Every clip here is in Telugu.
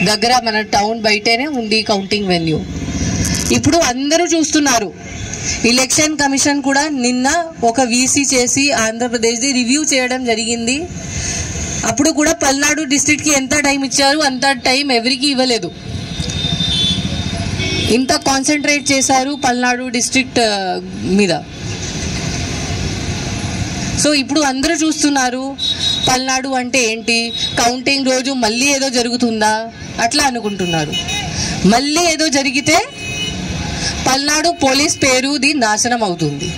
దగ్గర మన టౌన్ బయటనే ఉంది కౌంటింగ్ వెన్యూ. ఇప్పుడు అందరూ చూస్తున్నారు. ఎలక్షన్ కమిషన్ కూడా నిన్న ఒక వీసీ చేసి ఆంధ్రప్రదేశ్ది రివ్యూ చేయడం జరిగింది. అప్పుడు కూడా పల్నాడు డిస్ట్రిక్ట్కి ఎంత టైం ఇచ్చారు అంత టైం ఎవరికి ఇవ్వలేదు. ఇంత కాన్సన్ట్రేట్ చేశారు పల్నాడు డిస్ట్రిక్ట్ మీద. సో ఇప్పుడు అందరూ చూస్తున్నారు పల్నాడు అంటే ఏంటి, కౌంటింగ్ రోజు మళ్ళీ ఏదో జరుగుతుందా అట్లా అనుకుంటున్నారు. మళ్ళీ ఏదో జరిగితే పల్నాడు పోలీస్ పేరుది నాశనం అవుతుంది.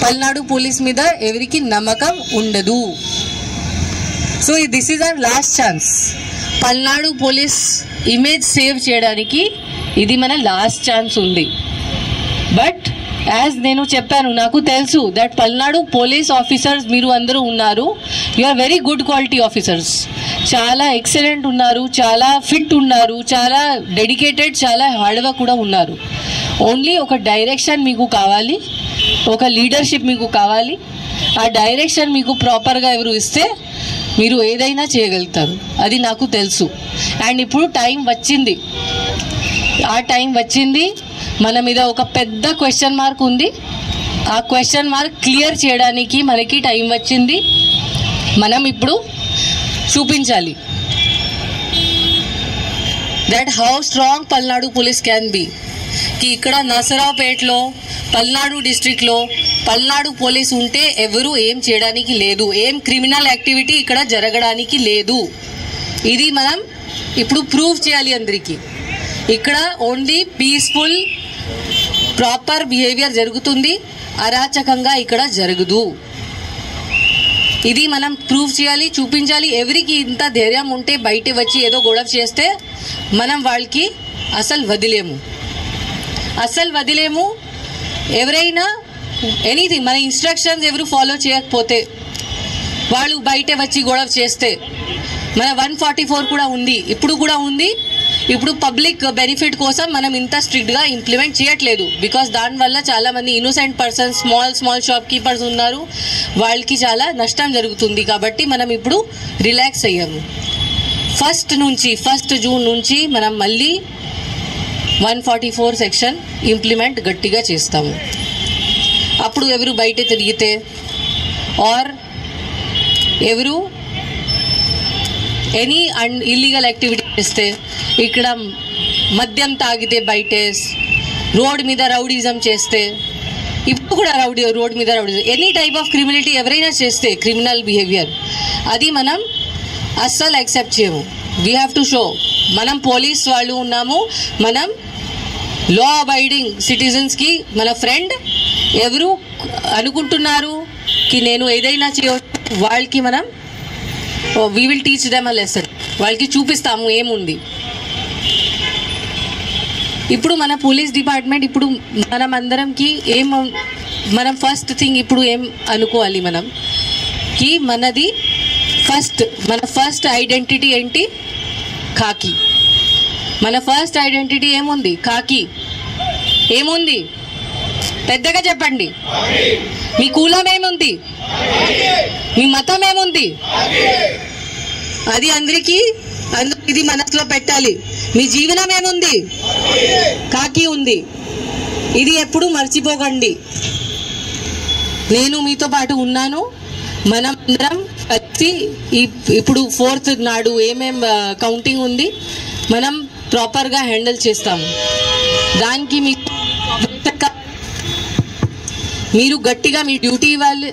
పల్నాడు పోలీస్ మీద ఎవరికి నమ్మకం ఉండదు. So this is our last chance. Palnadu police image save చేయడానికి ఇది మన లాస్ట్ ఛాన్స్ ఉంది. బట్ యాజ్ నేను చెప్పాను, నాకు తెలుసు దట్ పల్నాడు పోలీస్ ఆఫీసర్స్ మీరు అందరూ ఉన్నారు. You are very good quality officers. చాలా ఎక్సలెంట్ ఉన్నారు, చాలా ఫిట్ ఉన్నారు, చాలా డెడికేటెడ్, చాలా హార్డ్ వర్క్ కూడా ఉన్నారు. ఓన్లీ ఒక డైరెక్షన్ మీకు కావాలి, ఒక లీడర్షిప్ మీకు కావాలి. ఆ డైరెక్షన్ మీకు ప్రాపర్గా ఎవరు ఇస్తే మీరు ఏదైనా చేయగలుగుతారు. అది నాకు తెలుసు. అండ్ ఇప్పుడు టైం వచ్చింది, ఆ టైం వచ్చింది. మన మీద ఒక పెద్ద క్వశ్చన్ మార్క్ ఉంది. ఆ క్వశ్చన్ మార్క్ క్లియర్ చేయడానికి మనకి టైం వచ్చింది. మనం ఇప్పుడు చూపించాలి that how strong Palnadu police can be. కి ఇక్కడ నసరావుపేటలో పల్నాడు డిస్ట్రిక్ట్లో పల్నాడు పోలీస్ ఉంటే ఎవరు ఏం చేయడానికి లేదు, ఏం క్రిమినల్ యాక్టివిటీ ఇక్కడ జరగడానికి లేదు. ఇది మనం ఇప్పుడు ప్రూవ్ చేయాలి అందరికీ. ఇక్కడ ఓన్లీ పీస్ఫుల్ ప్రాపర్ బిహేవియర్ జరుగుతుంది, అరాచకంగా ఇక్కడ జరగదు. ఇది మనం ప్రూవ్ చేయాలి, చూపించాలి. ఎవరికి ఇంత ధైర్యం ఉంటే బయట వచ్చి ఏదో గొడవ చేస్తే మనం వాళ్ళకి అసలు వదిలేము. ఎవరైనా ఎనీథింగ్ మన ఇన్స్ట్రక్షన్స్ ఎవరు ఫాలో చేయకపోతే వాళ్ళు బయట వచ్చి గొడవ చేస్తే మన 144 కూడా ఉంది, ఇప్పుడు కూడా ఉంది. ఇప్పుడు పబ్లిక్ బెనిఫిట్ కోసం మనం ఇంత స్ట్రిక్ట్గా ఇంప్లిమెంట్ చేయట్లేదు. బికాస్ దానివల్ల చాలామంది innocent persons, small shop keepers ఉన్నారు, వాళ్ళకి చాలా నష్టం జరుగుతుంది. కాబట్టి మనం ఇప్పుడు రిలాక్స్ అయ్యాము. 1 జూన్ నుంచి మనం మళ్ళీ 144 సెక్షన్ ఇంప్లిమెంట్ గట్టిగా చేస్తాము. అప్పుడు ఎవరు బయట తిరిగితే ఆర్ ఎవరు ఎనీ ఇల్లీగల్ యాక్టివిటీ చేస్తే, ఇక్కడ మద్యం తాగితే బయట రోడ్ మీద రౌడీజం చేస్తే, ఇప్పుడు కూడా రోడ్ మీద rowdyism, any type of criminality ఎవరైనా చేస్తే క్రిమినల్ బిహేవియర్, అది మనం అస్సలు యాక్సెప్ట్ చేయము. వీ హ్యావ్ టు షో మనం పోలీస్ వాళ్ళు ఉన్నాము, మనం లా అబైడింగ్ సిటిజన్స్కి మన ఫ్రెండ్. ఎవరు అనుకుంటున్నారు కి నేను ఏదైనా చేయవచ్చు, వాళ్ళకి మనం we will teach them a lesson, వాళ్ళకి చూపిస్తాము ఏముంది. ఇప్పుడు మన పోలీస్ డిపార్ట్మెంట్ ఇప్పుడు మనం అందరంకి మనం ఫస్ట్ థింగ్ ఇప్పుడు ఏం అనుకోవాలి మనం కి మన ఫస్ట్ ఐడెంటిటీ ఏంటి? ఖాకీ. మన ఫస్ట్ ఐడెంటిటీ ఏముంది? ఖాకీ. ఏముంది? పెద్దగా చెప్పండి. మీ కులం ఏముంది? మీ మతం ఏముంది? అది అందరికీ ఇది మనసులో పెట్టాలి. మీ జీవనం ఏముంది? ఖాకీ ఉంది. ఇది ఎప్పుడు మర్చిపోకండి. నేను మీతో పాటు ఉన్నాను. మనం అందరం వచ్చి ఇప్పుడు 4th నాడు ఏమేం కౌంటింగ్ ఉంది మనం ప్రాపర్గా హ్యాండిల్ చేస్తాము. దానికి మీరు గట్టిగా మీ డ్యూటీ ఇవ్వాలి.